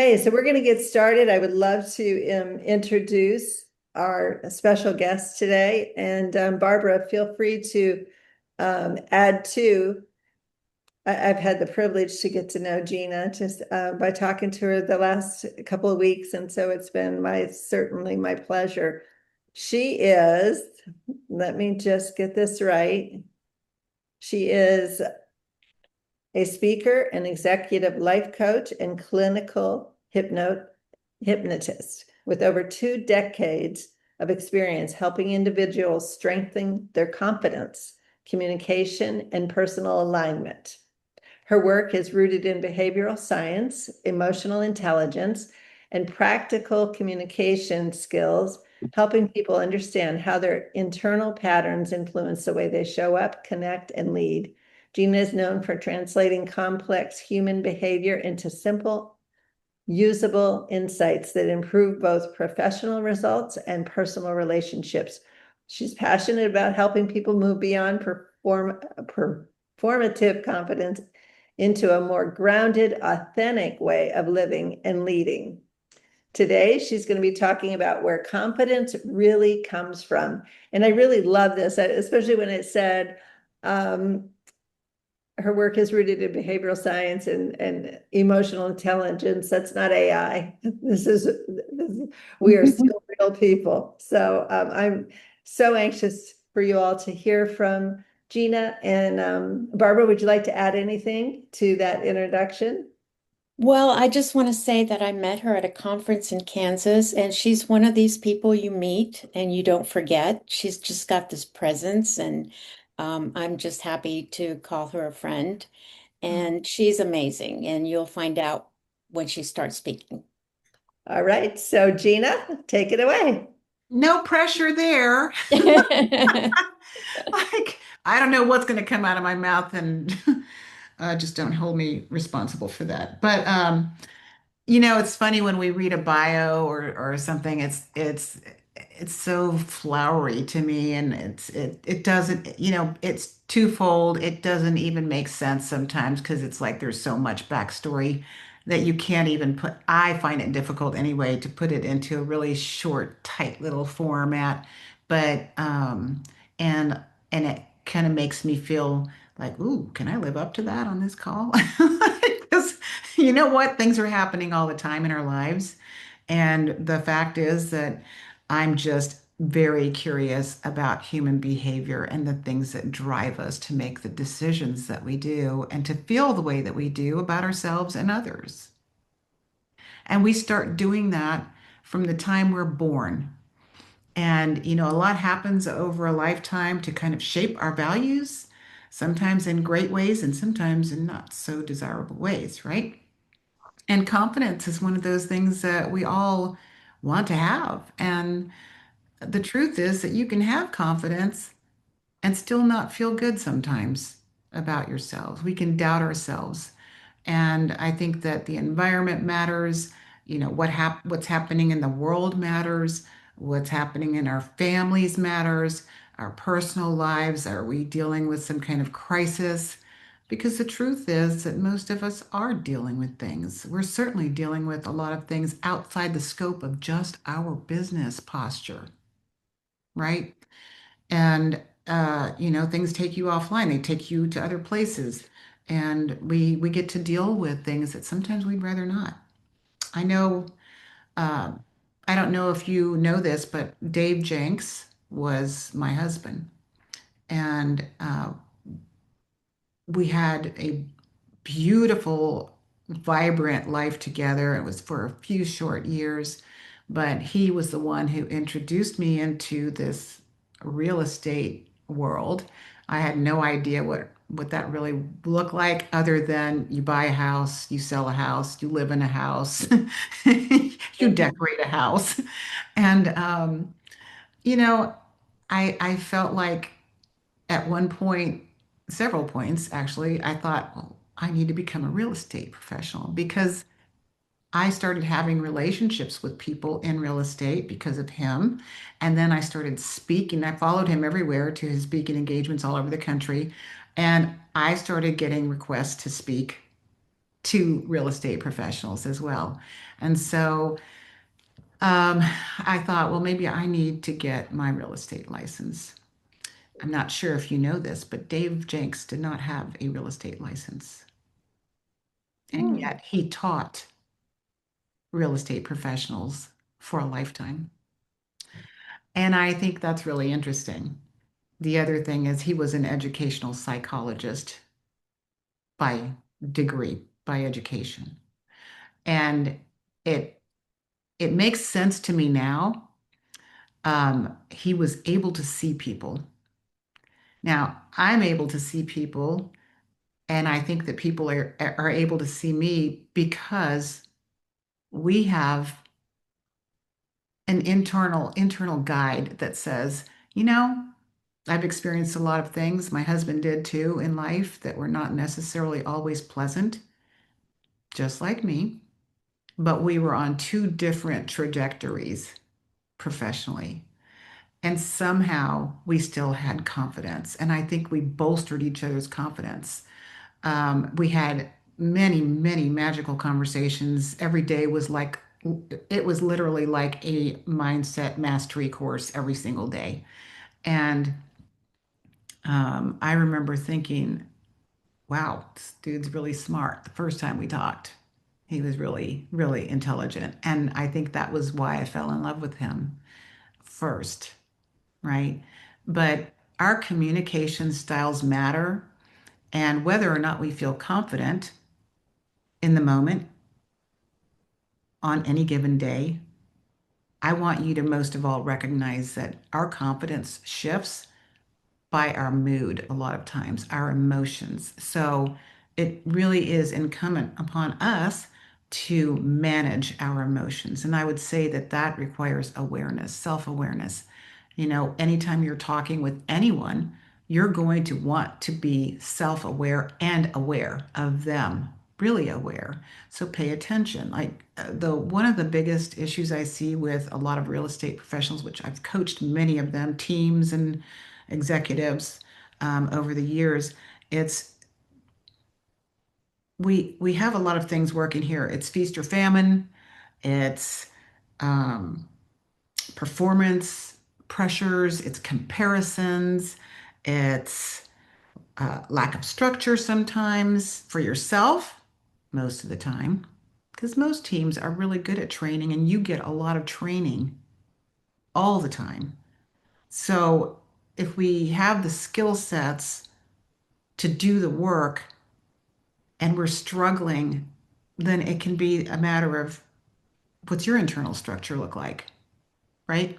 Hey, so we're going to get started. I would love to introduce our special guest today. And Barbara, feel free to add to. I've had the privilege to get to know Gina just by talking to her the last couple of weeks. And so it's been certainly my pleasure. She is, let me just get this right. She is a speaker, an executive life coach, and clinical hypnotist with over 2 decades of experience helping individuals strengthen their confidence, communication, and personal alignment. Her work is rooted in behavioral science, emotional intelligence, and practical communication skills, helping people understand how their internal patterns influence the way they show up, connect, and lead. Gina is known for translating complex human behavior into simple, usable insights that improve both professional results and personal relationships. She's passionate about helping people move beyond performative confidence into a more grounded, authentic way of living and leading. Today, she's going to be talking about where confidence really comes from. And I really love this, especially when it said, her work is rooted in behavioral science and emotional intelligence. That's not AI. We are still real people. So I'm so anxious for you all to hear from Gina. And Barbara, would you like to add anything to that introduction? Well, I just want to say that I met her at a conference in Kansas, and she's one of these people you meet and you don't forget. She's just got this presence, and I'm just happy to call her a friend. And she's amazing, and you'll find out when she starts speaking. All right. So Gina, take it away. No pressure there. Like, I don't know what's going to come out of my mouth, and just don't hold me responsible for that. But it's funny when we read a bio or something. It's so flowery to me, and it doesn't. It's twofold. It doesn't even make sense sometimes because it's like there's so much backstory that you can't even put. I find it difficult anyway to put it into a really short, tight little format. But and it kind of makes me feel like, ooh, can I live up to that on this call? Because you know what? Things are happening all the time in our lives. And the fact is that I'm just very curious about human behavior and the things that drive us to make the decisions that we do and to feel the way that we do about ourselves and others. And we start doing that from the time we're born. And, a lot happens over a lifetime to kind of shape our values, sometimes in great ways and sometimes in not so desirable ways, right? And confidence is one of those things that we all want to have. And the truth is that you can have confidence and still not feel good sometimes about yourselves. We can doubt ourselves. And I think that the environment matters, what's happening in the world matters, what's happening in our families matters, our personal lives. Are we dealing with some kind of crisis? Because the truth is that most of us are dealing with things. We're certainly dealing with a lot of things outside the scope of just our business posture, right? And things take you offline. They take you to other places, and we get to deal with things that sometimes we'd rather not. I know. Uh, I don't know if you know this, but Dave Jenks was my husband, and we had a beautiful, vibrant life together. It was for a few short years, but he was the one who introduced me into this real estate world. I had no idea what that really looked like, other than you buy a house, you sell a house, you live in a house, you decorate a house. And you know, I felt like at one point, several points actually, I thought, well, I need to become a real estate professional because I started having relationships with people in real estate because of him. And then I started speaking. I followed him everywhere to his speaking engagements all over the country. And I started getting requests to speak. to real estate professionals as well. And so I thought, well, maybe I need to get my real estate license. I'm not sure if you know this, but Dave Jenks did not have a real estate license. And Hmm. yet he taught real estate professionals for a lifetime. And I think that's really interesting. The other thing is he was an educational psychologist by degree, by education. And it it makes sense to me now. He was able to see people. Now, I'm able to see people, and I think that people are able to see me because we have an internal guide that says, you know, I've experienced a lot of things. My husband did too in life that were not necessarily always pleasant, just like me, but we were on two different trajectories professionally. And somehow we still had confidence. And I think we bolstered each other's confidence. We had many, many magical conversations. Every day was like, it was literally like a mindset mastery course every single day. And I remember thinking, wow, this dude's really smart. The first time we talked, he was really, really intelligent. And I think that was why I fell in love with him first, right? But our communication styles matter. And whether or not we feel confident in the moment on any given day, I want you to most of all recognize that our confidence shifts by our mood a lot of times, our emotions. So it really is incumbent upon us to manage our emotions. And I would say that that requires awareness, self-awareness. You know, anytime you're talking with anyone, you're going to want to be self-aware and aware of them, really aware. So pay attention. Like the one of the biggest issues I see with a lot of real estate professionals, which I've coached many of them, teams and executives over the years, it's we have a lot of things working here. It's feast or famine. It's um, performance pressures. It's comparisons. It's lack of structure sometimes for yourself, most of the time, because most teams are really good at training, and you get a lot of training all the time. So if we have the skill sets to do the work and we're struggling, then it can be a matter of what's your internal structure look like, right?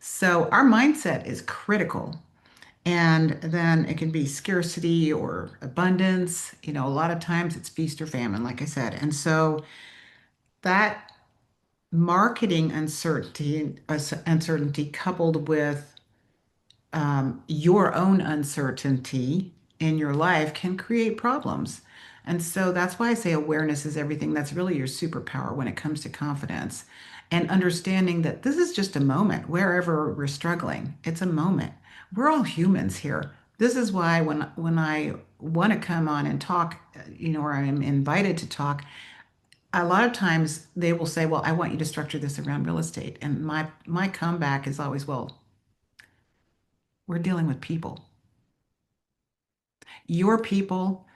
So our mindset is critical. And then it can be scarcity or abundance. You know, a lot of times it's feast or famine, like I said. And so that marketing uncertainty coupled with your own uncertainty in your life can create problems. And so that's why I say awareness is everything. That's really your superpower when it comes to confidence and understanding that this is just a moment wherever we're struggling. It's a moment. We're all humans here. This is why when I want to come on and talk, you know, or I'm invited to talk, a lot of times they will say, "Well, I want you to structure this around real estate." And my comeback is always, "Well, we're dealing with people. Your people,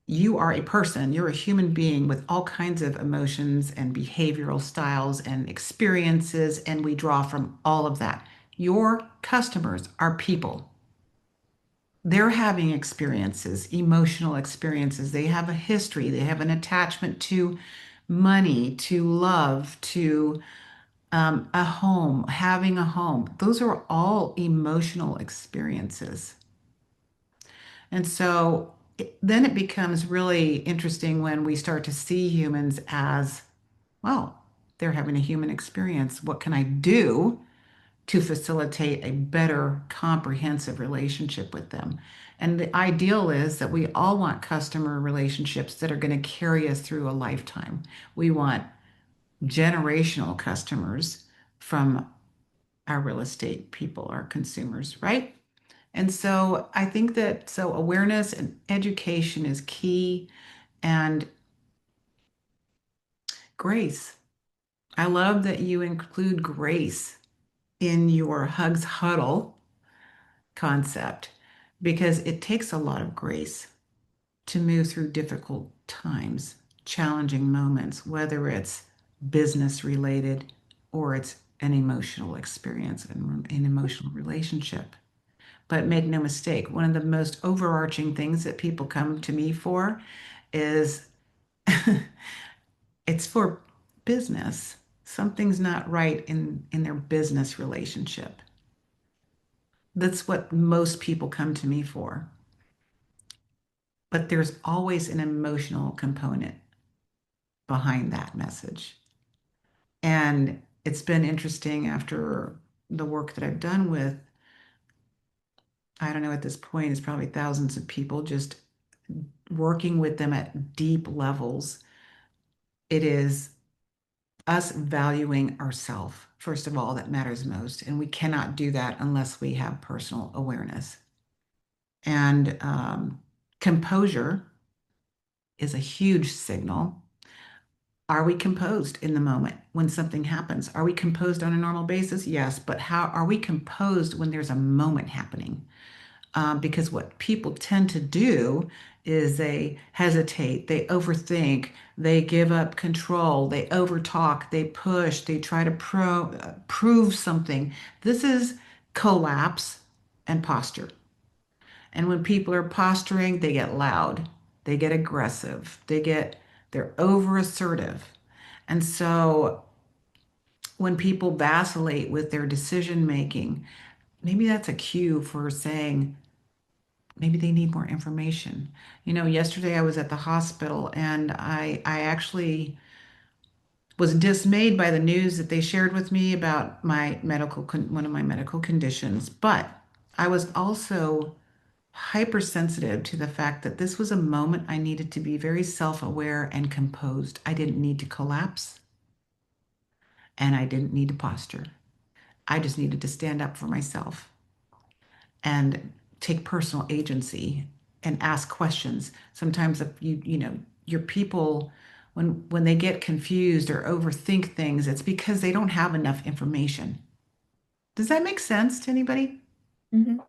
you are a person, you're a human being with all kinds of emotions and behavioral styles and experiences, and we draw from all of that. Your customers are people. They're having experiences, emotional experiences. They have a history, they have an attachment to money, to love, to a home, having a home. Those are all emotional experiences. And so then it becomes really interesting when we start to see humans as, well, they're having a human experience. What can I do to facilitate a better, comprehensive relationship with them? And the ideal is that we all want customer relationships that are going to carry us through a lifetime. We want generational customers from our real estate people, our consumers, right? And so I think that so awareness and education is key. And Grace. I love that you include grace in your HUGS huddle concept because it takes a lot of grace to move through difficult times, challenging moments, whether it's business related or it's an emotional experience and an emotional relationship. But make no mistake, one of the most overarching things that people come to me for is it's for business. Something's not right in their business relationship. That's what most people come to me for. But there's always an emotional component behind that message. And it's been interesting after the work that I've done with, I don't know, at this point, it's probably thousands of people, just working with them at deep levels. It is us valuing ourselves, first of all, that matters most. And we cannot do that unless we have personal awareness. And composure is a huge signal. Are we composed in the moment when something happens? Are we composed on a normal basis? Yes, but how are we composed when there's a moment happening? Because what people tend to do is they hesitate, they overthink, they give up control, they overtalk, they push, they try to prove something. This is collapse and posture. And when people are posturing, they get loud, they get aggressive, they're over assertive. And so when people vacillate with their decision making, maybe that's a cue for saying maybe they need more information. Yesterday I was at the hospital and I actually was dismayed by the news that they shared with me about one of my medical conditions, but I was also hypersensitive to the fact that this was a moment I needed to be very self-aware and composed. I didn't need to collapse and I didn't need to posture. I just needed to stand up for myself and take personal agency and ask questions. Sometimes if your people when they get confused or overthink things, it's because they don't have enough information. Does that make sense to anybody?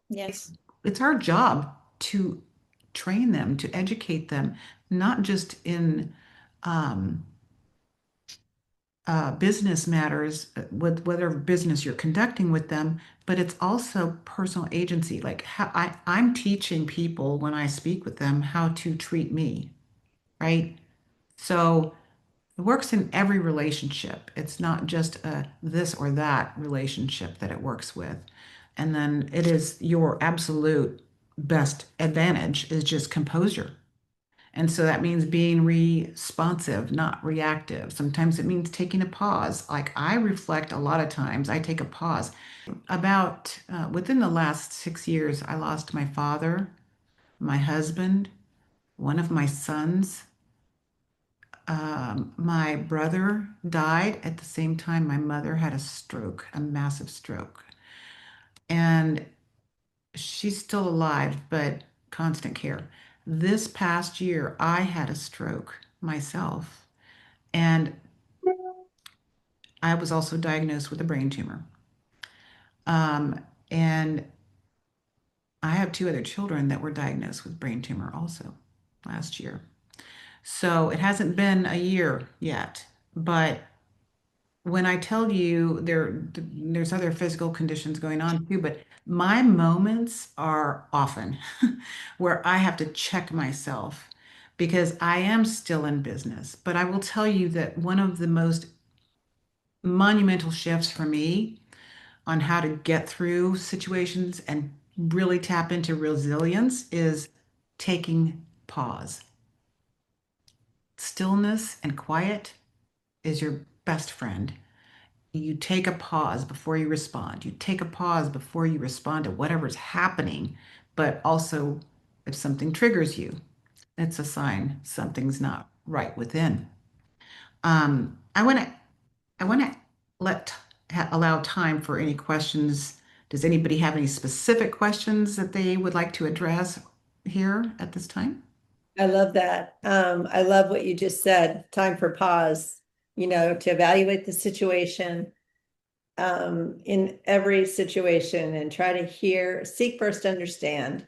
Yes. It's our job to train them, to educate them, not just in um, business matters, with whatever business you're conducting with them, but it's also personal agency. Like how I'm teaching people when I speak with them how to treat me, right? So it works in every relationship. It's not just a this or that relationship that it works with. And then it is your absolute best advantage is just composure. And so that means being responsive, not reactive. Sometimes it means taking a pause. Like I reflect a lot of times, I take a pause. About within the last 6 years, I lost my father, my husband, one of my sons. My brother died at the same time my mother had a stroke, a massive stroke. And she's still alive, but constant care. This past year, I had a stroke myself. And I was also diagnosed with a brain tumor. Um, and I have two other children that were diagnosed with brain tumor also last year. So it hasn't been a year yet. But when I tell you there's other physical conditions going on too, but my moments are often where I have to check myself because I am still in business. But I will tell you that one of the most monumental shifts for me on how to get through situations and really tap into resilience is taking pause. Stillness and quiet is your best friend. You take a pause before you respond. You take a pause before you respond to whatever's happening, but also if something triggers you, it's a sign something's not right within. I want to I want to let allow time for any questions. Does anybody have any specific questions that they would like to address here at this time? I love that. I love what you just said. Time for pause. to evaluate the situation in every situation and try to seek first, understand.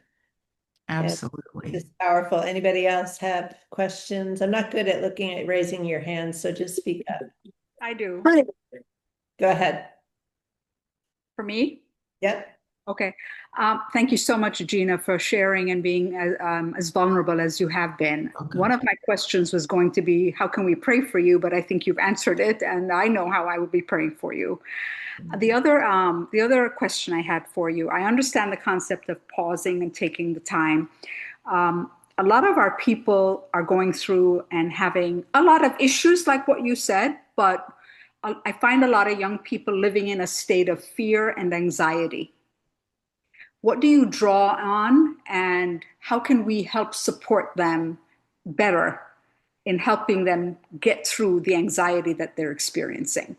And Absolutely. it's powerful. Anybody else have questions? I'm not good at looking at raising your hand, so just speak up. I do. Go ahead. For me? Yep. Okay. Thank you so much, Gina, for sharing and being as vulnerable as you have been. Okay. One of my questions was going to be, how can we pray for you? But I think you've answered it, and I know how I will be praying for you. The other question I had for you, I understand the concept of pausing and taking the time. A lot of our people are going through and having a lot of issues, like what you said, but I find a lot of young people living in a state of fear and anxiety. What do you draw on, and how can we help support them better in helping them get through the anxiety that they're experiencing?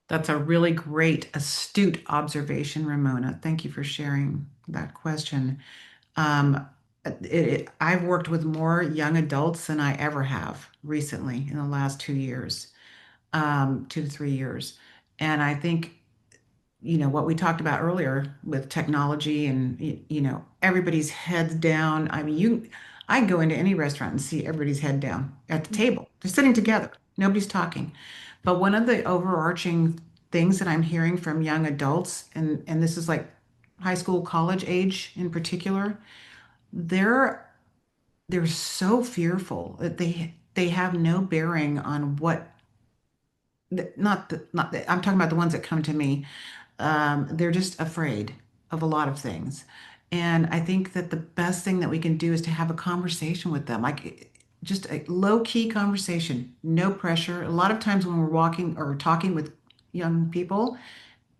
That's a really great, astute observation, Ramona. Thank you for sharing that question. Um, I've worked with more young adults than I ever have recently in the last 2 years, 2 to 3 years. And I think, what we talked about earlier with technology and, everybody's heads down. I mean, I can go into any restaurant and see everybody's head down at the table. They're sitting together. Nobody's talking. But one of the overarching things that I'm hearing from young adults, and this is like high school, college age in particular, they're they're so fearful that they have no bearing on what I'm talking about the ones that come to me. They're just afraid of a lot of things. And I think that the best thing that we can do is to have a conversation with them, like just a low key conversation, no pressure. A lot of times when we're walking or talking with young people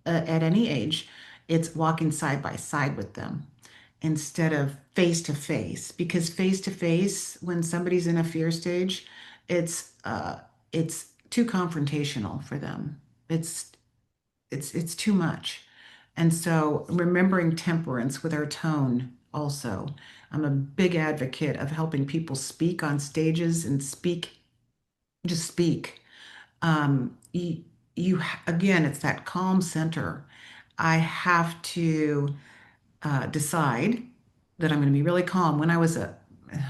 at any age, it's walking side by side with them instead of face to face. Because face to face, when somebody's in a fear stage, it's too confrontational for them. It's it's too much. And so remembering temperance with our tone also. I'm a big advocate of helping people speak on stages and just speak. You, again, it's that calm center. I have to decide that I'm going to be really calm. When I was a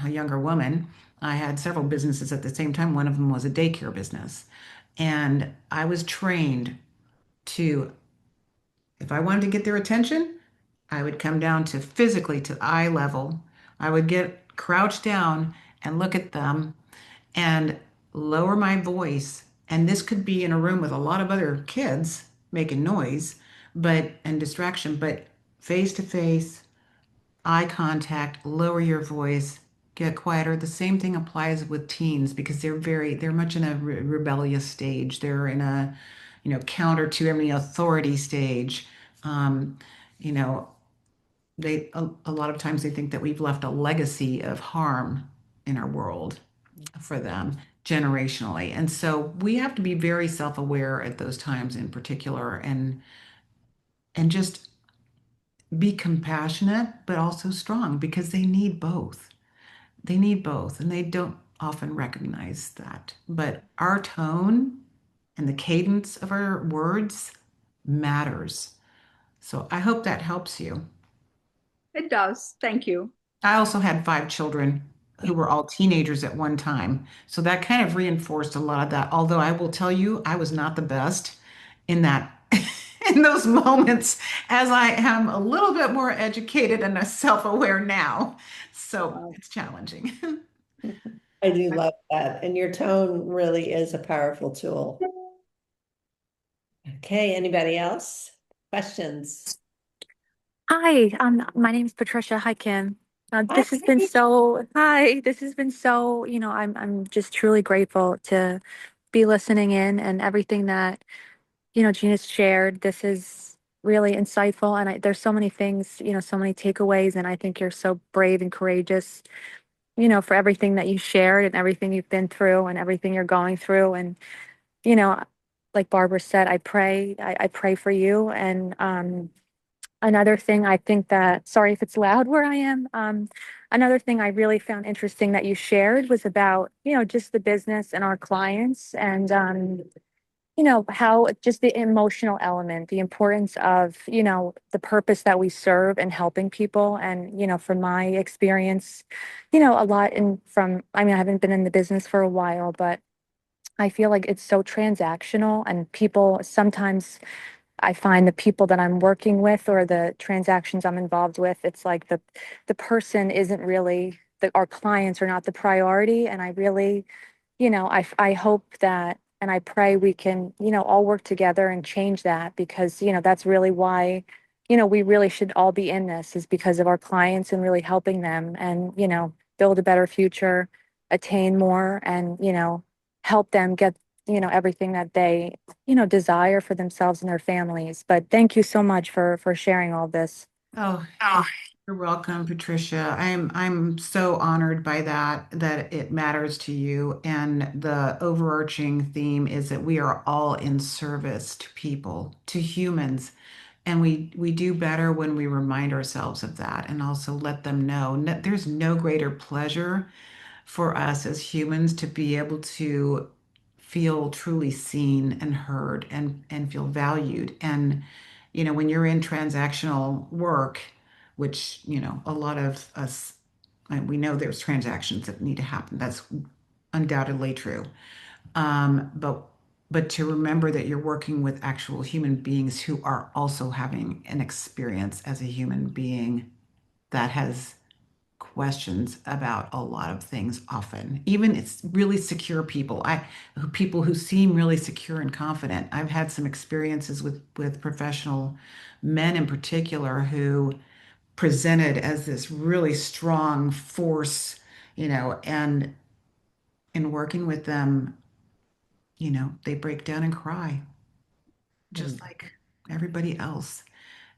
younger woman, I had several businesses at the same time. One of them was a daycare business. And I was trained to, if I wanted to get their attention, I would come down to physically to eye level. I would get crouched down and look at them and lower my voice. And this could be in a room with a lot of other kids making noise, and distraction, but face to face, eye contact, lower your voice, get quieter. The same thing applies with teens because they're much in a rebellious stage. They're in a, counter to any authority stage. Um, you know, a lot of times they think that we've left a legacy of harm in our world for them generationally. And so we have to be very self-aware at those times in particular and just be compassionate, but also strong because they need both. They need both, and they don't often recognize that. But our tone and the cadence of our words matters. So I hope that helps you. It does. Thank you. I also had 5 children who were all teenagers at one time. So that kind of reinforced a lot of that. Although I will tell you, I was not the best in that in those moments, as I am a little bit more educated and self-aware now. So Uh, it's challenging. I do love that. And your tone really is a powerful tool. Okay, anybody else? Questions? Hi, my name is Patricia. Hi, Kim. Hi. This has been so, I'm just truly grateful to be listening in and everything that, Gina's shared. This is really insightful. And there's so many things, so many takeaways. And I think you're so brave and courageous, for everything that you shared and everything you've been through and everything you're going through. And, you know, like Barbara said, I pray for you. And, another thing I think that, sorry if it's loud where I am. Another thing I really found interesting that you shared was about, just the business and our clients. And how just the emotional element, the importance of, the purpose that we serve and helping people. And, from my experience, a lot I haven't been in the business for a while, but I feel like it's so transactional, and people sometimes I find the people that I'm working with or the transactions I'm involved with, it's like the person isn't really our clients are not the priority. And I really, I hope that and I pray we can, all work together and change that, because, that's really why, we really should all be in this, is because of our clients and really helping them and, build a better future, attain more, and, help them get, everything that they, desire for themselves and their families. But thank you so much for sharing all this. Oh, you're welcome, Patricia. I'm so honored by that it matters to you. And the overarching theme is that we are all in service to people, to humans. And we do better when we remind ourselves of that and also let them know there's no greater pleasure for us as humans to be able to feel truly seen and heard and feel valued. And, when you're in transactional work, which, a lot of us, and we know there's transactions that need to happen. That's undoubtedly true. But to remember that you're working with actual human beings who are also having an experience as a human being that has questions about a lot of things often. Even it's really secure people. People who seem really secure and confident. I've had some experiences with professional men in particular who presented as this really strong force, and in working with them, they break down and cry just like everybody else.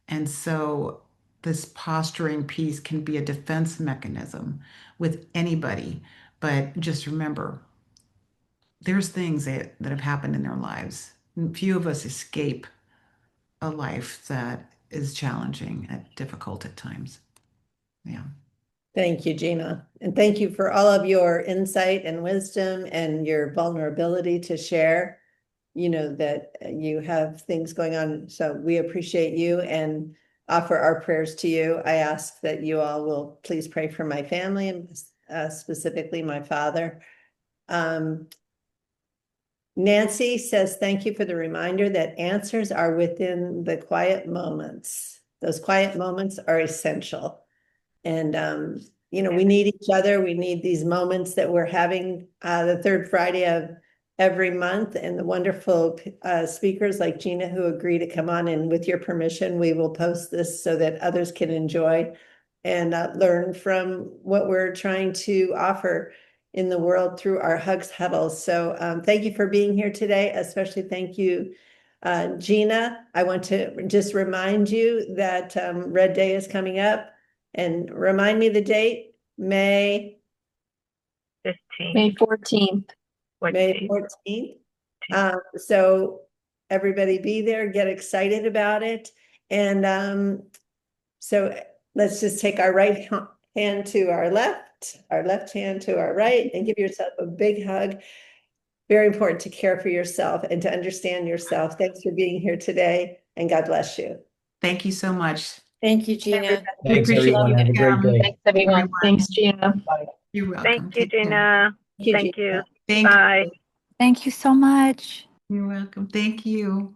And so this posturing piece can be a defense mechanism with anybody. But just remember, there's things that have happened in their lives. And few of us escape a life that is challenging and difficult at times. Yeah. Thank you, Gina. And thank you for all of your insight and wisdom and your vulnerability to share, that you have things going on. So we appreciate you and offer our prayers to you. I ask that you all will please pray for my family and specifically my father. Nancy says, thank you for the reminder that answers are within the quiet moments. Those quiet moments are essential. And, we need each other. We need these moments that we're having the third Friday of every month, and the wonderful speakers like Gina who agree to come on. And with your permission, we will post this so that others can enjoy and learn from what we're trying to offer in the world through our HUGS huddles. So thank you for being here today. Especially thank you, Gina. I want to just remind you that Red Day is coming up. And remind me the date, May 15th. May 14th. May 14th. So everybody be there, get excited about it. And so let's just take our right hand to our left hand to our right, and give yourself a big hug. Very important to care for yourself and to understand yourself. Thanks for being here today, and God bless you. Thank you so much. Thank you, Gina. Thanks, everyone. Have a great day. Thanks, everyone. Everyone. Thanks, Gina. You're welcome. Thank you, Take care. Gina. Thank you, Thank Gina. you. Thank Bye. you. Thank you so much. You're welcome. Thank you.